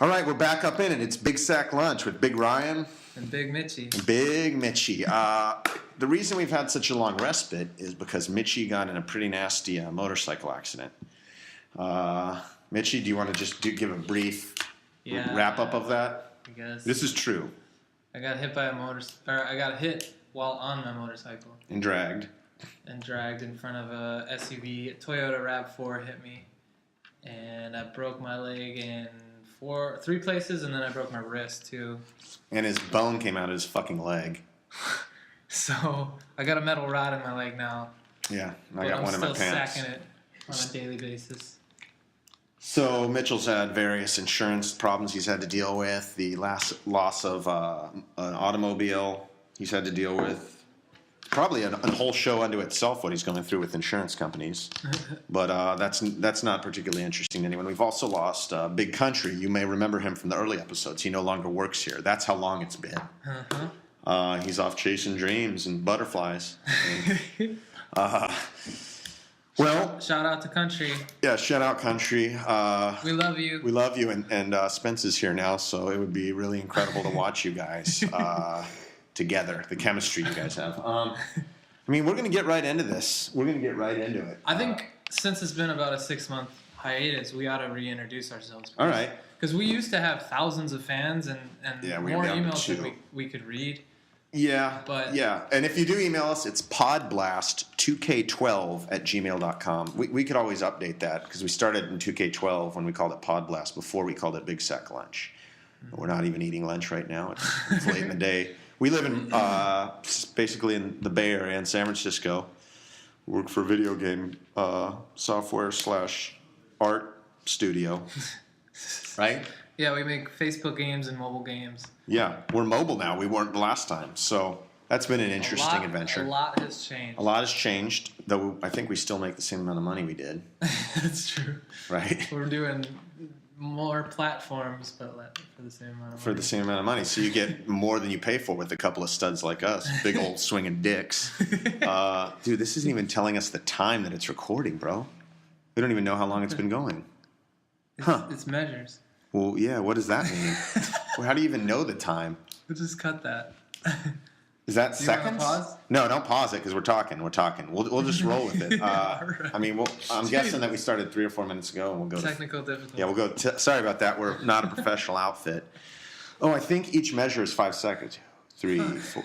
All right, we're back up in it. It's Big Sack Lunch with Big Ryan. And Big Mitchie. Big Mitchie. The reason we've had such a long respite is because Mitchie got in a pretty nasty motorcycle accident. Mitchie, do you want to just give a brief wrap-up of that? I guess. This is true. I got hit by I got hit while on my motorcycle. And dragged. And dragged in front of a SUV. A Toyota RAV4 hit me. And I broke my leg in three places, and then I broke my wrist, too. And his bone came out of his fucking leg. So, I got a metal rod in my leg now. Yeah, I got one in my pants. I'm still sacking it on a daily basis. So, Mitchell's had various insurance problems he's had to deal with. The last loss of an automobile he's had to deal with. Probably a whole show unto itself what he's going through with insurance companies. But that's not particularly interesting to anyone. We've also lost Big Country. You may remember him from the early episodes. He no longer works here. That's how long it's been. Uh-huh. He's off chasing dreams and butterflies. Well, shout out to Country. Yeah, shout out Country. We love you. We love you. And Spence is here now, so it would be really incredible to watch you guys. Together, the chemistry you guys have. I mean, we're going to get right into this. We're going to get right into it. I think since it's been about a 6-month hiatus, we ought to reintroduce ourselves. All right. Because we used to have thousands of fans and more emails than we could read. Yeah. And if you do email us, it's podblast2k12@gmail.com. We could always update that because we started in 2K12 when we called it Podblast before we called it Big Sack Lunch. Mm-hmm. We're not even eating lunch right now. It's late in the day. We live in basically in the Bay Area in San Francisco. Work for a video game software / art studio, right? Yeah, we make Facebook games and mobile games. Yeah, we're mobile now. We weren't the last time, so that's been an interesting adventure. A lot has changed. A lot has changed, though I think we still make the same amount of money we did. That's true. Right? We're doing more platforms, but for the same amount of money. For the same amount of money. So you get more than you pay for with a couple of studs like us. Big old swinging dicks. Dude, this isn't even telling us the time that it's recording, bro. We don't even know how long it's been going. It's measures. Well, yeah, what does that mean? Well, how do you even know the time? We'll just cut that. Is that seconds? Pause? No, don't pause it because we're talking. We'll just roll with it. Right. I mean, I'm guessing that we started 3 or 4 minutes ago, and we'll go technical difficulty. Yeah, we'll go. Sorry about that. We're not a professional outfit. Oh, I think each measure is 5 seconds. 3, 4,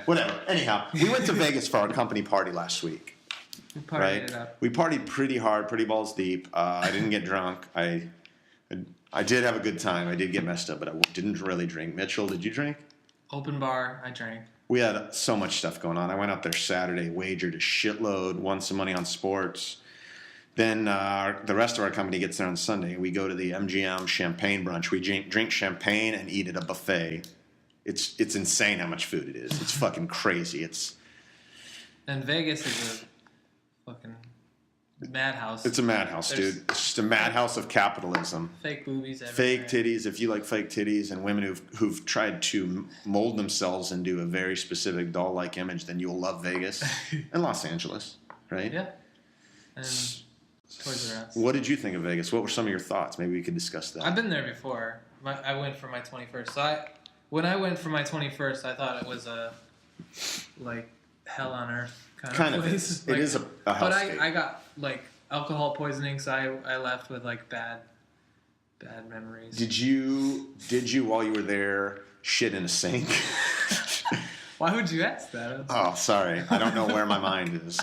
whatever. Anyhow, we went to Vegas for our company party last week. We partied it up. We partied pretty hard, pretty balls deep. I didn't get drunk. I did have a good time. I did get messed up, but I didn't really drink. Mitchell, did you drink? Open bar. I drank. We had so much stuff going on. I went out there Saturday, wagered a shitload, won some money on sports. Then the rest of our company gets there on Sunday. We go to the MGM champagne brunch. We drink champagne and eat at a buffet. It's insane how much food it is. It's fucking crazy. And Vegas is a fucking madhouse. It's a madhouse, dude. It's just a madhouse of capitalism. Fake boobies everywhere. Fake titties. If you like fake titties and women who've tried to mold themselves into a very specific doll-like image, then you'll love Vegas and Los Angeles, right? Yeah. And Toys R Us. What did you think of Vegas? What were some of your thoughts? Maybe we could discuss that. I've been there before. I went for my 21st. So when I went for my 21st, I thought it was like hell on earth kind of place. It is a hellscape. But I got alcohol poisoning, so I left with bad memories. Did you while you were there shit in a sink? Why would you ask that? Oh, sorry. I don't know where my mind is.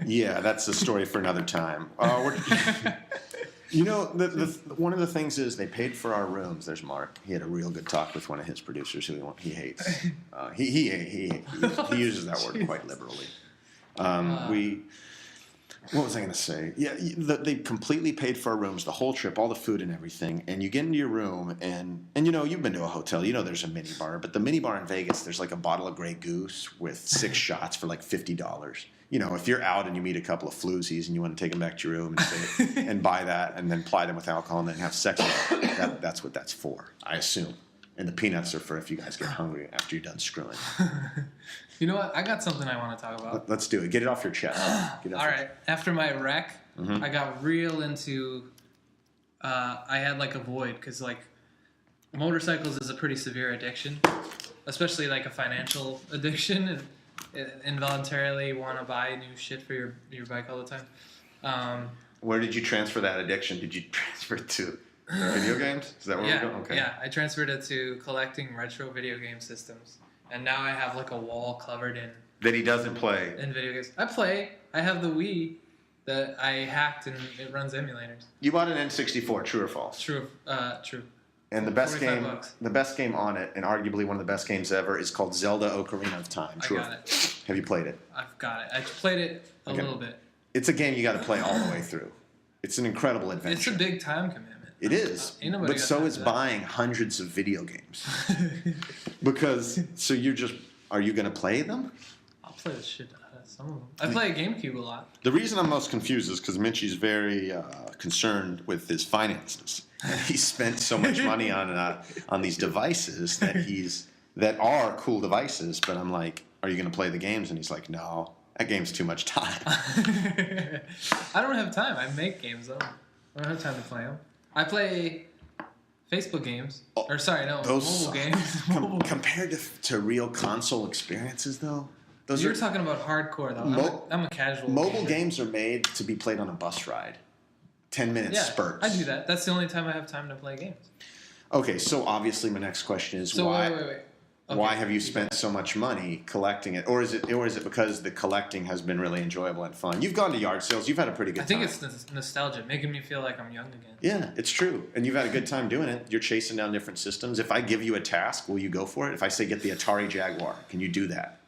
Yeah, that's a story for another time. One of the things is they paid for our rooms. There's Mark. He had a real good talk with one of his producers who he hates. He uses that word quite liberally. What was I going to say? Yeah, they completely paid for our rooms, the whole trip, all the food and everything. And you get into your room, and you've been to a hotel. You know there's a mini bar. But the mini bar in Vegas, there's a bottle of Grey Goose with 6 shots for $50. If you're out and you meet a couple of floozies and you want to take them back to your room and buy that and then ply them with alcohol and then have sex with them, that's what that's for, I assume. And the peanuts are for if you guys get hungry after you're done screwing. You know what? I got something I want to talk about. Let's do it. Get it off your chest. All right. After my wreck, I got real into I had like a void because like motorcycles is a pretty severe addiction, especially like a financial addiction, and involuntarily want to buy new shit for your bike all the time. Where did you transfer that addiction? Did you transfer it to video games? Is that where we're going? Okay. Yeah, I transferred it to collecting retro video game systems, and now I have like a wall covered in That he doesn't play. in video games. I play. I have the Wii that I hacked and it runs emulators. You bought an N64, true or false? True. True. And the best game, $45. the best game on it, and arguably one of the best games ever, is called Zelda: Ocarina of Time. True. I got it. Have you played it? I've got it. I played it a little bit. It's a game you got to play all the way through. It's an incredible adventure. It's a big time commitment. It is, Ain't nobody but got so time is for that. buying hundreds of video games. Because so you're just, are you going to play them? I'll play the shit out of some of them. I play GameCube a lot. The reason I'm most confused is because Minchie's very concerned with his finances. And he spent so much money on these devices that are cool devices. But I'm like, are you going to play the games? And he's like, no, that game's too much time. I don't have time. I make games though. I don't have time to play them. I play Facebook games. Or sorry, no, Those mobile games. Mobile games. Compared to real console experiences, though, those You're are talking about hardcore though. I'm a casual. mobile gamer. games are made to be played on a bus ride. 10-minute Yeah, spurts. I do that. That's the only time I have time to play games. Okay, so obviously my next question is So why? wait. Okay. Why have you spent so much money collecting it, or is it because the collecting has been really enjoyable and fun? You've gone to yard sales. You've had a pretty good I think time. it's nostalgia, making me feel like I'm young again. Yeah, it's true, and you've had a good time doing it. You're chasing down different systems. If I give you a task, will you go for it? If I say get the Atari Jaguar, can you do that?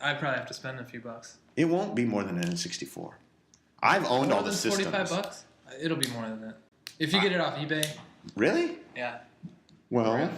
I'd probably have to spend a few bucks. It won't be more than an N64. I've owned More all the than systems. $45? It'll be more than that. If you get it off eBay, Really? yeah. Well, Right.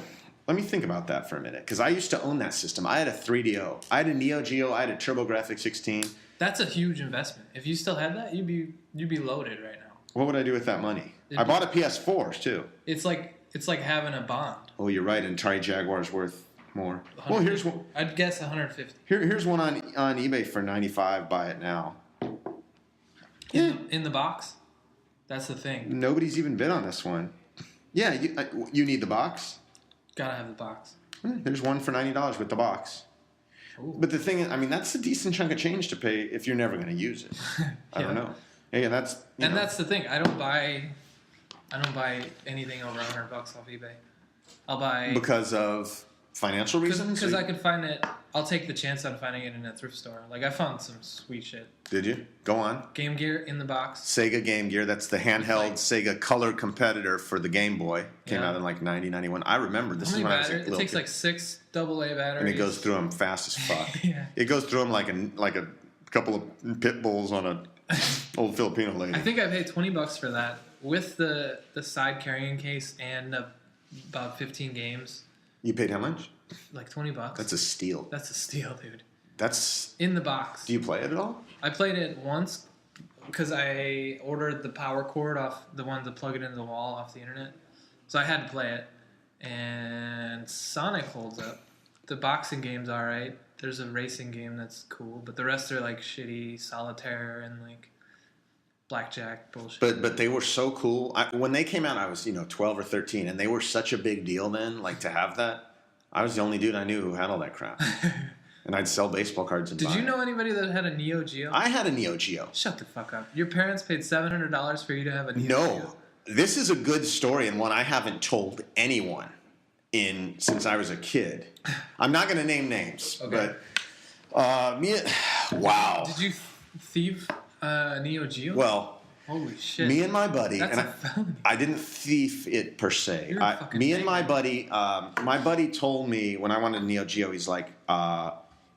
let me think about that for a minute, because I used to own that system. I had a 3DO. I had a Neo Geo. I had a TurboGrafx 16. That's a huge investment. If you still had that, you'd be loaded right now. What would I do with that money? I bought a PS4 too. It's like having a bond. Oh, you're right. An Atari Jaguar's worth more. Well, here's one. I'd guess 150. Here's one on eBay for $95. Buy it now. Yeah. In the box. That's the thing. Nobody's even bid on this one. Yeah, you need the box. Gotta have the box. There's one for $90 with the box. Ooh. But the thing is, I mean, that's a decent chunk of change to pay if you're never going to use it. I don't know. Yeah, that's That's the thing. I don't buy anything over $100 off eBay. I'll buy because of financial reasons. because I could find it. I'll take the chance on finding it in a thrift store. Like I found some sweet shit. Did you? Go on. Game Gear in the box. Sega Game Gear. That's the handheld Sega color competitor for the the Boy. Came out in like 90, 91. I remember this How is many when I was a batteries? It little takes kid. like 6 AA batteries. And it goes through them fast as fuck. Yeah. It goes through them like a couple of pit bulls on a old Filipino lady. I think I paid $20 for that with the side carrying case and about 15 games. You paid how much? Like $20. That's a steal. That's a steal, dude. That's. In the box. Do you play it at all? I played it once because I ordered the power cord off the one to plug it into the wall off the internet. So I had to play it. And Sonic holds up. The boxing game's alright. There's a racing game that's cool, but the rest are like shitty solitaire and like blackjack bullshit. But they were so cool. When they came out, I was 12 or 13, and they were such a big deal then. Like to have that, I was the only dude I knew who had all that crap. And I'd sell baseball cards and Did buy you it. know anybody that had a Neo Geo? I had a Neo Geo. Shut the fuck up. Your parents paid $700 for you to have a Neo Geo? No, this is a good story and one I haven't told anyone since I was a kid. I'm not going to name names, Okay. but wow. Did you thieve Neo Geo? Well, holy shit. me and my buddy, That's and a felony. I didn't thief it per se. You're a fucking Me and fake my buddy told me when I wanted a Neo Geo, he's like,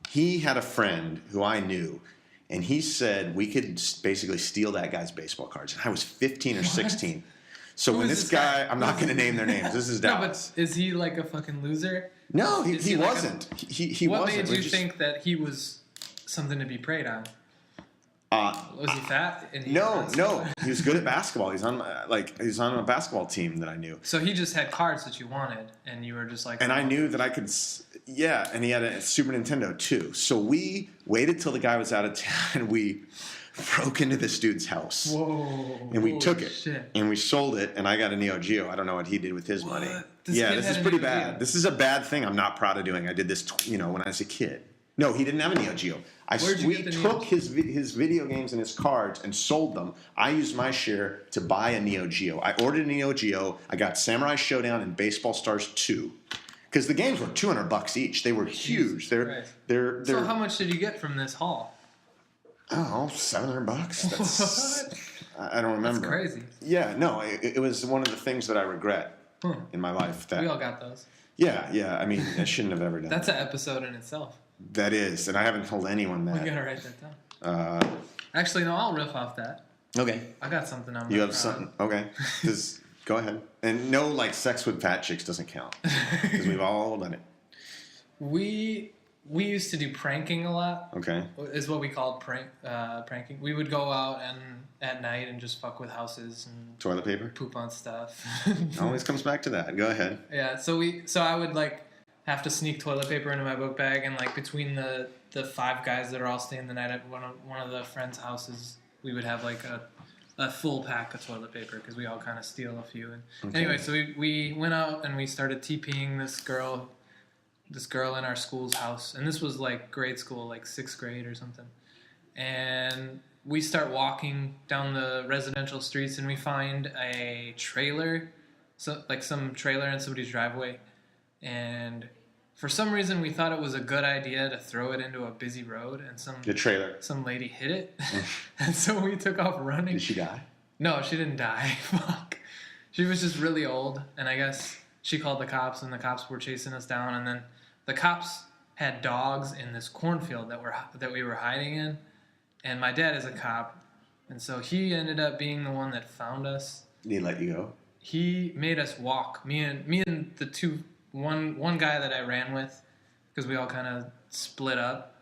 he had a friend who I knew, and he said we could basically steal that guy's baseball cards. And I was 15 or 16. So Who when is this this guy, guy? I'm not going to name their names. This is No, Dallas. but is he like a fucking loser? No, Is he he like a- wasn't. He What wasn't. made We you just- think that he was something to be preyed on? Was he fat? And he No, was- no. He was good at basketball. He's on a basketball team that I knew. So he just had cards that you wanted, and you were just like. And I knew that I could, and he had a Super Nintendo too. So we waited till the guy was out of town, and we broke into this dude's house. Whoa. And we took it. Shit. And we sold it, and I got a Neo Geo. I don't know what he did with his money. This yeah, kid this had is a pretty Neo Geo. bad. This is a bad thing I'm not proud of doing. I did this, when I was a kid. No, he didn't have a Neo Geo. Where'd you We get the Neo took his video games and his cards and sold them. I used my share to buy a Neo Geo. I ordered a Neo Geo. I got Samurai Showdown and Baseball Stars 2. Because the games were $200 each. They were huge. They're So how much did you get from this haul? Oh, $700. That's, I don't remember. That's crazy. Yeah, no, it was one of the things that I regret in my life. That We all got those. Yeah. I mean, I shouldn't have ever done. That's an episode in itself. That is, and I haven't told anyone that. We gotta write that down. Actually, no, I'll riff off that. Okay. I got something on. You have something? Okay. Just go ahead. And no, like sex with fat chicks doesn't count because we've all done it. We used to do pranking a lot. Okay. Is what we called pranking. We would go out and at night and just fuck with houses and Toilet paper. poop on stuff. Always comes back to that. Go ahead. Yeah. So I would like have to sneak toilet paper into my book bag, and like between the 5 guys that are all staying the night at one of the friends' houses, we would have like a full pack of toilet paper because we all kind of steal a few. And anyway, so we went out and we started TPing this girl in our school's house, and this was like grade school, like 6th grade or something. And we start walking down the residential streets, and we find a trailer, some trailer in somebody's driveway. And for some reason, we thought it was a good idea to throw it into a busy road, and some lady hit it, and so we took off running. Did she die? No, she didn't die. Fuck. She was just really old, and I guess she called the cops, and the cops were chasing us down, and then the cops had dogs in this cornfield that we were hiding in, and my dad is a cop, and so he ended up being the one that found us. Did he let you go? He made us walk. Me and the two. One guy that I ran with, because we all kind of split up.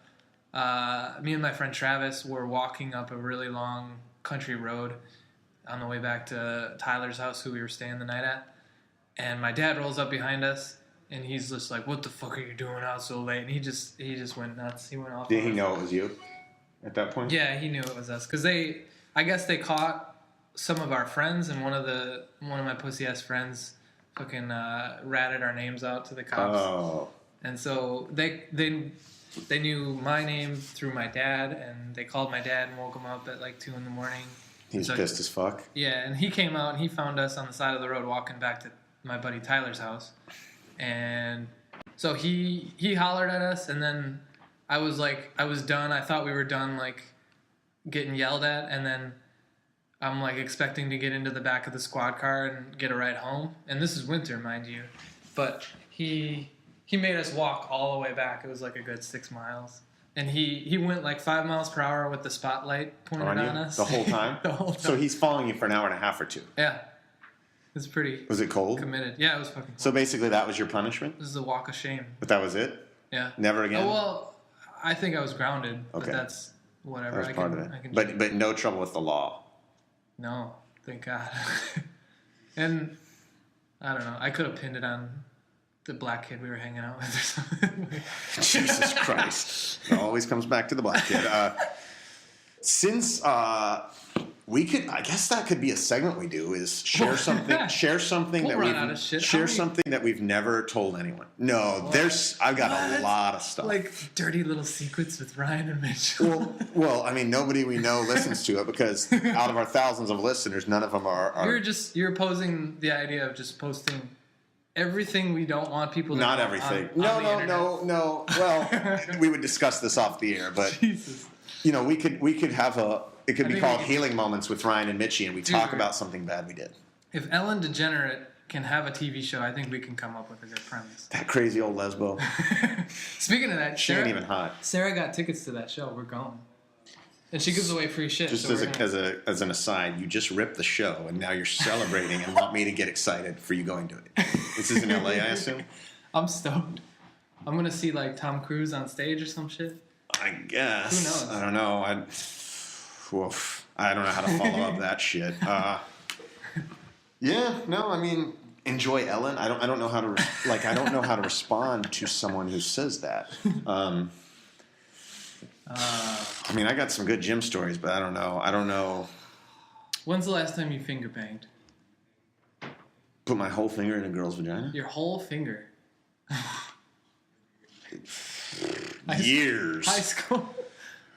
Me and my friend Travis were walking up a really long country road on the way back to Tyler's house, who we were staying the night at. And my dad rolls up behind us, and he's just like, "What the fuck are you doing out so late?" And he just went nuts. He went off. Did he know it was you at that point? Yeah, he knew it was us, because I guess they caught some of our friends, and one of my pussy ass friends fucking ratted our names out to the cops. Oh. And so they knew my name through my dad, and they called my dad and woke him up at like 2 a.m. He was pissed as fuck. Yeah, and he came out and he found us on the side of the road walking back to my buddy Tyler's house. And so he hollered at us, and then I was done. I thought we were done like getting yelled at, and then I'm like expecting to get into the back of the squad car and get a ride home. And this is winter, mind you. But he made us walk all the way back. It was like a good 6 miles. And he went like 5 miles per hour with the spotlight pointed on us. The whole time? The whole time. So he's following you for an hour and a half or 2. Yeah. It's pretty Was it cold? committed. Yeah, it was fucking cold. So basically that was your punishment? This is a walk of shame. But that was it? Yeah. Never again? Oh, well, I think I was grounded. Okay. But that's whatever. That was part of it. I can But no trouble with the law? No, thank God. And I don't know. I could have pinned it on the black kid we were hanging out with or something. Jesus Christ. It always comes back to the black kid. Since we could, I guess that could be a segment we do is share something We'll that run out of shit. something that we've never told anyone. No, I've got a lot of stuff. Like dirty little secrets with Ryan and Mitchell. Well, I mean, nobody we know listens to it because out of our thousands of listeners, none of them are. You're opposing the idea of just posting everything we don't want people to Not know everything. on the internet. No. Well, we would discuss this off the air, but Jesus. we could have it could I be think called we could- Healing Moments with Ryan and Mitchie, and we talk about something bad we did. If Ellen DeGenerate can have a TV show, I think we can come up with a good premise. That crazy old lesbo. Speaking of that, She ain't even hot. Sarah got tickets to that show. We're going. And she gives away free shit. Just so as an aside, you just ripped the show, and now you're celebrating and want me to get excited for you going to it. This is in LA, I assume? I'm stoked. I'm going to see like Tom Cruise on stage or some shit. I guess. Who knows? I don't know. I don't know how to follow up that shit. Yeah, no, I mean, enjoy Ellen. I don't know how to I don't know how to respond to someone who says that. I mean, I got some good gym stories, but I don't know. When's the last time you finger banged? Put my whole finger in a girl's vagina? Your whole finger. Years. High school.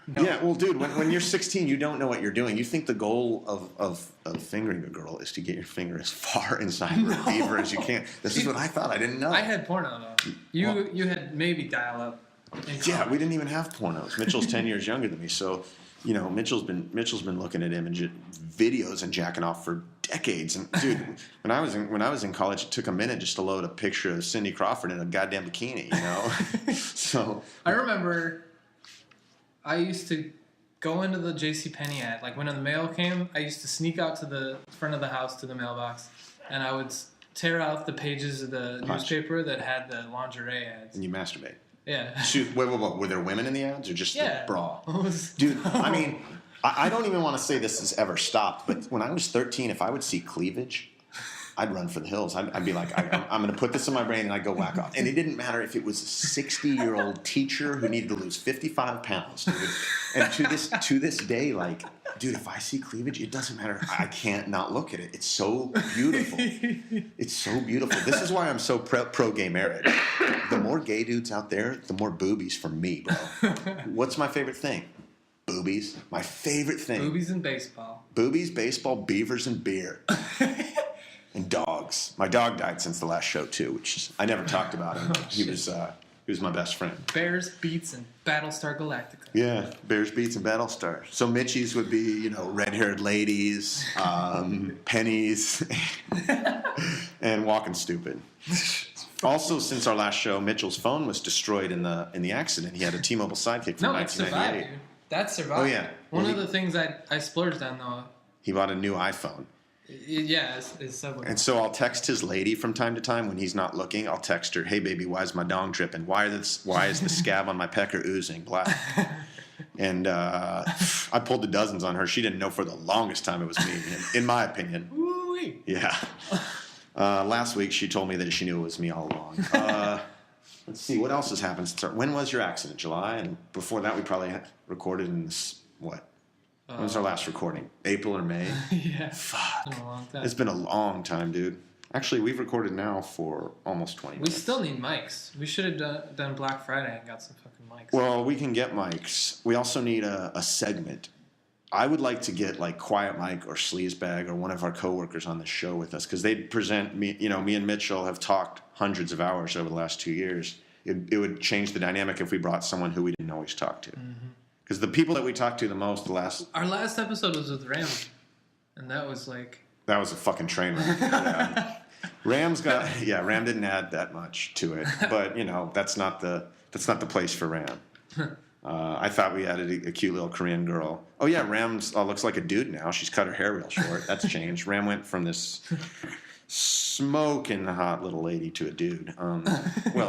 No. Yeah, well, dude, when you're 16, you don't know what you're doing. You think the goal of fingering a girl is to get your finger as far inside her beaver as you can. This is what I thought. I didn't know. I had porno, though. You had maybe dial-up. Yeah, we didn't even have pornos. Mitchell's 10 years younger than me, so Mitchell's been looking at videos and jacking off for decades. And dude, when I was in college, it took a minute just to load a picture of Cindy Crawford in a goddamn bikini. So I remember. I used to go into the JCPenney ad. Like when the mail came, I used to sneak out to the front of the house to the mailbox, and I would tear out the pages of the newspaper that had the lingerie ads. And you masturbate. Yeah. Shoot, wait. Were there women in the ads or just the bra? Dude, I mean, I don't even want to say this has ever stopped, but when I was 13, if I would see cleavage, I'd run for the hills. I'd be like, I'm going to put this in my brain, and I'd go whack off. And it didn't matter if it was a 60-year-old teacher who needed to lose 55 pounds, dude. And to this day, like, dude, if I see cleavage, it doesn't matter. I can't not look at it. It's so beautiful. It's so beautiful. This is why I'm so pro gay marriage. The more gay dudes out there, the more boobies for me, bro. What's my favorite thing? Boobies. My favorite thing. Boobies and baseball. Boobies, baseball, beavers, and beer. And dogs. My dog died since the last show too, I never talked about him. He was my best friend. Bears, Beats, and Battlestar Galactica. Yeah, Bears, Beats, and Battlestar. So Mitchie's would be, red-haired ladies, pennies, and walking stupid. Also, since our last show, Mitchell's phone was destroyed in the accident. He had a T-Mobile Sidekick from 1998. No, it survived, dude. That survived. Oh yeah. One of the things I splurged on though. He bought a new iPhone. Yeah, it's Subway. And so I'll text his lady from time to time when he's not looking. I'll text her, "Hey baby, why is my dong dripping? Why is the scab on my pecker oozing black?" And I pulled the dozens on her. She didn't know for the longest time it was me, in my opinion. Woo-wee. Yeah. Last week she told me that she knew it was me all along. Let's see, what else has happened since when was your accident? July? And before that we probably recorded in what? When was our last recording? April or May? Yeah. Fuck. It's been a long time. It's been a long time, dude. Actually, we've recorded now for almost 20 minutes. We still need mics. We should have done Black Friday and got some fucking mics. Well, we can get mics. We also need a segment. I would like to get like Quiet Mike or Sleazebag or one of our coworkers on the show with us because they'd present me. Me and Mitchell have talked hundreds of hours over the last 2 years. It would change the dynamic if we brought someone who we didn't always talk to. Mm-hmm. Because the people that we talked to the most, our last episode was with Ram, and that was a fucking train wreck. Yeah. Ram didn't add that much to it, but that's not the place for Ram. I thought we added a cute little Korean girl. Oh yeah, Ram looks like a dude now. She's cut her hair real short. That's changed. Ram went from this smoking hot little lady to a dude.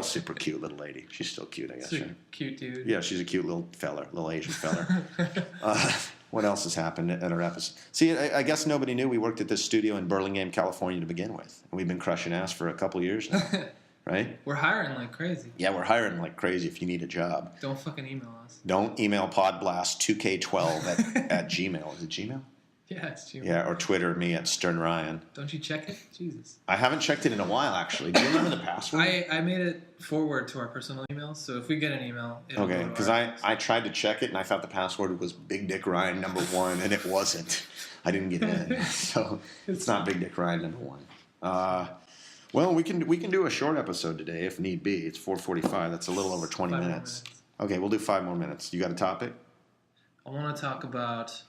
Super cute little lady. She's still cute, I guess. Super cute dude. Yeah, she's a cute little feller, little Asian feller. What else has happened at our episode? See, I guess nobody knew we worked at this studio in Burlingame, California to begin with. And we've been crushing ass for a couple years now, right? We're hiring like crazy. Yeah, we're hiring like crazy if you need a job. Don't fucking email us. Don't email podblast2k12 at Gmail. Is it Gmail? Yeah, it's Gmail. Yeah, or Twitter me at Stern Ryan. Don't you check it? Jesus. I haven't checked it in a while, actually. Do you remember the password? I made it forward to our personal emails, so if we get an email, it'll okay, because I tried to check it, and I thought the password was Big Dick Ryan #1, and it wasn't. I didn't get in, so it's not Big Dick Ryan #1. Well, we can do a short episode today if need be. It's 4:45. That's a little over 20 minutes. Okay, we'll do 5 more minutes. You got a topic? I want to talk about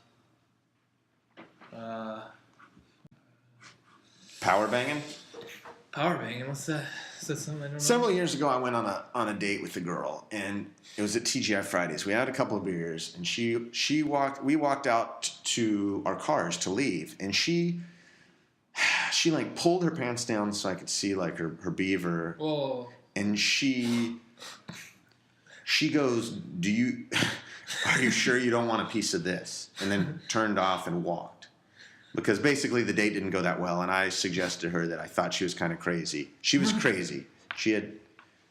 power banging. Power banging. What's that? Is that something I don't know? Several years ago, I went on a date with a girl, and it was at TGI Fridays. We had a couple of beers, and we walked out to our cars to leave, and she like pulled her pants down so I could see like her beaver. Whoa. And she goes, are you sure you don't want a piece of this? And then turned off and walked. Because basically the date didn't go that well, and I suggested to her that I thought she was kind of crazy. She was crazy. She had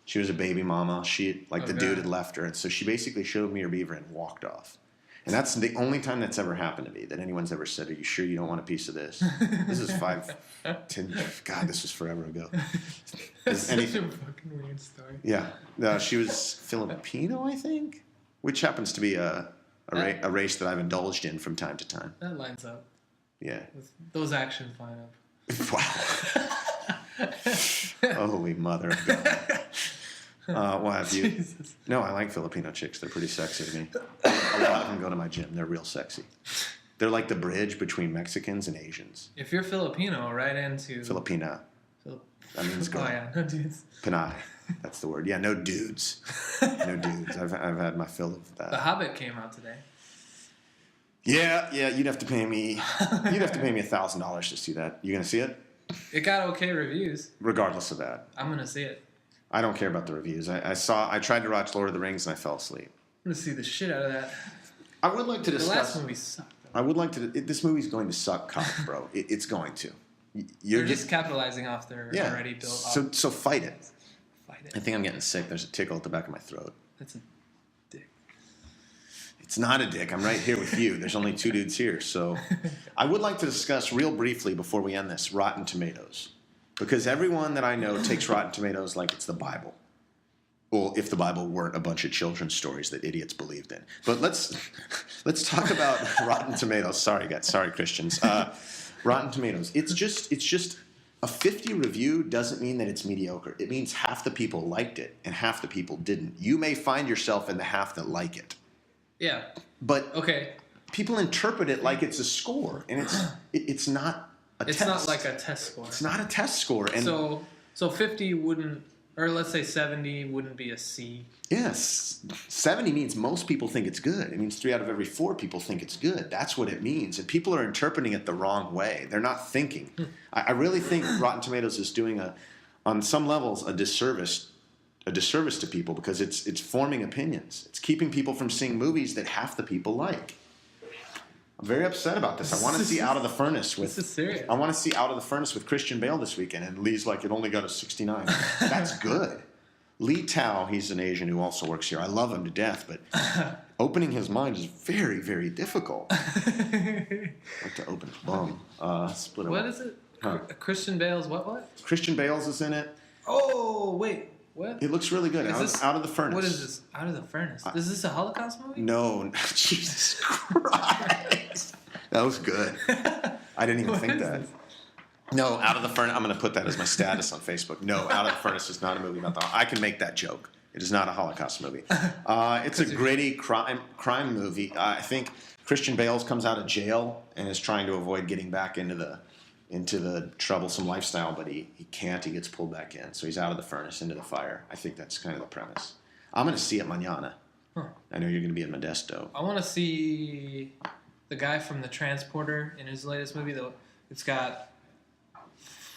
She was a baby mama. The dude had God. left her, and so she basically showed me her beaver and walked off. And that's the only time that's ever happened to me, that anyone's ever said, "Are you sure you don't want a piece of this?" This is 10, God, this was forever ago. That's such a fucking weird story. Yeah. No, she was Filipino, I think, which happens to be a race that I've indulged in from time to time. That lines up. Yeah. Those actions line up. Wow. Holy mother of God. Why have you? Jesus. No, I like Filipino chicks. They're pretty sexy to me. A lot of them go to my gym. They're real sexy. They're like the bridge between Mexicans and Asians. If you're Filipino, right into Filipina. That means girl. Oh yeah, no dudes. Panay. That's the word. Yeah, no dudes. No dudes. I've had my fill of that. The Hobbit came out today. Yeah. You'd have to pay me. You'd have to pay me $1,000 to see that. You gonna see it? It got okay reviews. Regardless of that, I'm gonna see it. I don't care about the reviews. I tried to watch Lord of the Rings and I fell asleep. I'm gonna see the shit out of that. I would like to discuss. The last movie sucked. I would like to. This movie's going to suck cock, bro. It's going to. You're just capitalizing off their already built. So fight it. Fight it. I think I'm getting sick. There's a tickle at the back of my throat. That's a dick. It's not a dick. I'm right here with you. There's only two dudes here. So I would like to discuss real briefly before we end this Rotten Tomatoes. Because everyone that I know takes Rotten Tomatoes like it's the Bible. Well, if the Bible weren't a bunch of children's stories that idiots believed in. But let's talk about Rotten Tomatoes. Sorry, guys. Sorry, Christians. Rotten Tomatoes. It's just a 50 review doesn't mean that it's mediocre. It means half the people liked it and half the people didn't. You may find yourself in the half that like it. Yeah. But okay. People interpret it like it's a score, and it's not a test. It's not like a test score. It's not a test score. And so 50 wouldn't, or let's say 70 wouldn't be a C. Yes. 70 means most people think it's good. It means 3 out of every 4 people think it's good. That's what it means. And people are interpreting it the wrong way. They're not thinking. I really think Rotten Tomatoes is doing on some levels, a disservice to people because it's forming opinions. It's keeping people from seeing movies that half the people like. I'm very upset about this. I want to see Out of the Furnace with. This is serious. I want to see Out of the Furnace with Christian Bale this weekend, and Lee's like, it only got a 69. That's good. Lee Tao, he's an Asian who also works here. I love him to death, but opening his mind is very, very difficult. I like to open his bum. Split what is it? Huh. Christian Bale's what? Christian Bale's is in it. Oh, wait. What? It looks really good. Out of the Furnace. What is this? Out of the Furnace. Is this a Holocaust movie? No. Jesus Christ. That was good. I didn't even think that. This? No, Out of the Furnace. I'm going to put that as my status on Facebook. No, Out of the Furnace is not a movie about the Holocaust. I can make that joke. It is not a Holocaust movie. It's a gritty crime movie. I think Christian Bale comes out of jail and is trying to avoid getting back into the troublesome lifestyle, but he can't. He gets pulled back in. So he's out of the furnace into the fire. I think that's kind of the premise. I'm going to see it mañana. Huh. I know you're going to be in Modesto. I want to see the guy from The Transporter in his latest movie, though. It's got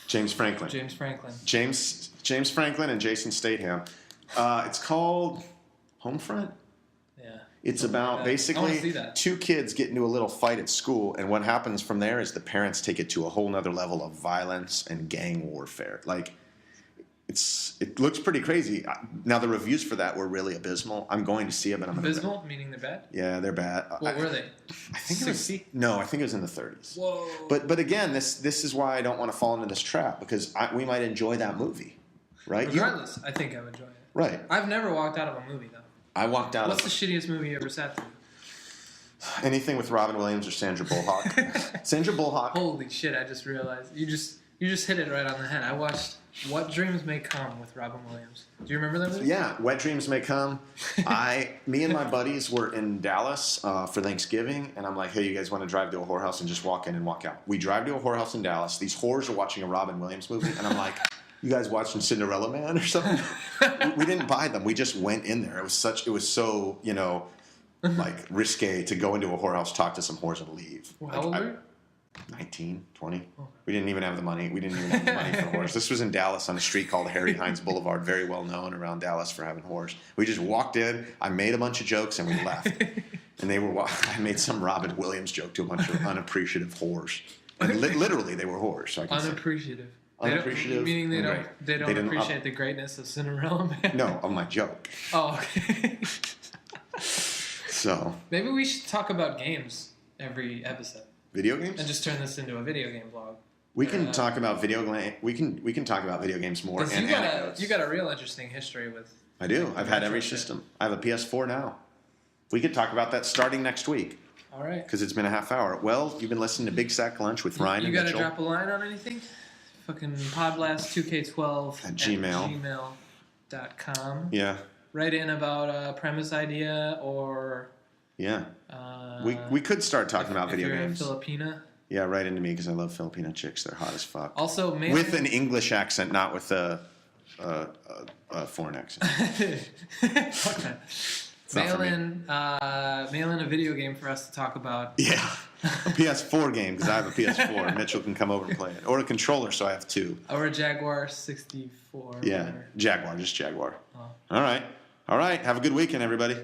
James Franklin. James Franklin and Jason Statham. It's called Homefront. Yeah. It's about basically 2 kids get into a little fight at school, and what happens from there is the parents take it to a whole nother level of violence and gang warfare. Like, it looks pretty crazy. Now, the reviews for that were really abysmal. I'm going to see it, but I'm abysmal, meaning they're bad? Yeah, they're bad. What were they? I think 60? I think it was in the 30s. Whoa. But again, this is why I don't want to fall into this trap, because we might enjoy that movie, right? Regardless, I think I would enjoy it. Right. I've never walked out of a movie, though. I walked out. What's the shittiest movie you ever sat through? Anything with Robin Williams or Sandra Bullock. Sandra Bullock. Holy shit! I just realized you just hit it right on the head. I watched What Dreams May Come with Robin Williams. Do you remember that movie? Yeah, Wet Dreams May Come. Me and my buddies were in Dallas for Thanksgiving, and I'm like, hey, you guys want to drive to a whorehouse and just walk in and walk out? We drive to a whorehouse in Dallas. These whores are watching a Robin Williams movie, and I'm like, you guys watching Cinderella Man or something? We didn't buy them. We just went in there. It was so, like risque to go into a whorehouse, talk to some whores, and leave. Well, how old were you? 19, 20. Oh. We didn't even have the money. We didn't even have the money for whores. This was in Dallas on a street called Harry Hines Boulevard, very well known around Dallas for having whores. We just walked in. I made a bunch of jokes, and we left. And I made some Robin Williams joke to a bunch of unappreciative whores. And literally, they were whores. So unappreciative. unappreciative. Meaning they and don't great. they don't didn't appreciate the greatness of Cinderella Man. No, of my joke. Oh, okay. So Maybe we should talk about games every episode video games. and just turn this into a video game vlog. We can talk about we can talk about video games more. 'Cause And you got a real interesting history with. I do. I've had every retro shit. system. I have a PS4 now. We could talk about that starting next week All right. because it's been a half hour. Well, you've been listening to Big Sack Lunch with Ryan You and got to Mitchell. drop a line on anything? Fucking podblast2k12 At Gmail. gmail.com. Yeah, Write in about a premise idea or. yeah. We could start talking about video if you're games. A Filipina. Yeah, right into me because I love Filipino chicks. They're hot as fuck. Also, mail With in- an English accent, not with a foreign accent. Fuck that. not for me. Mail in a video game for us to talk about. Yeah, a PS4 game because I have a PS4. Mitchell can come over and play it, or a controller, so I have two. Or a Jaguar 64. Yeah, Whatever. Jaguar, just Jaguar. Oh. All right. Have a good weekend, everybody.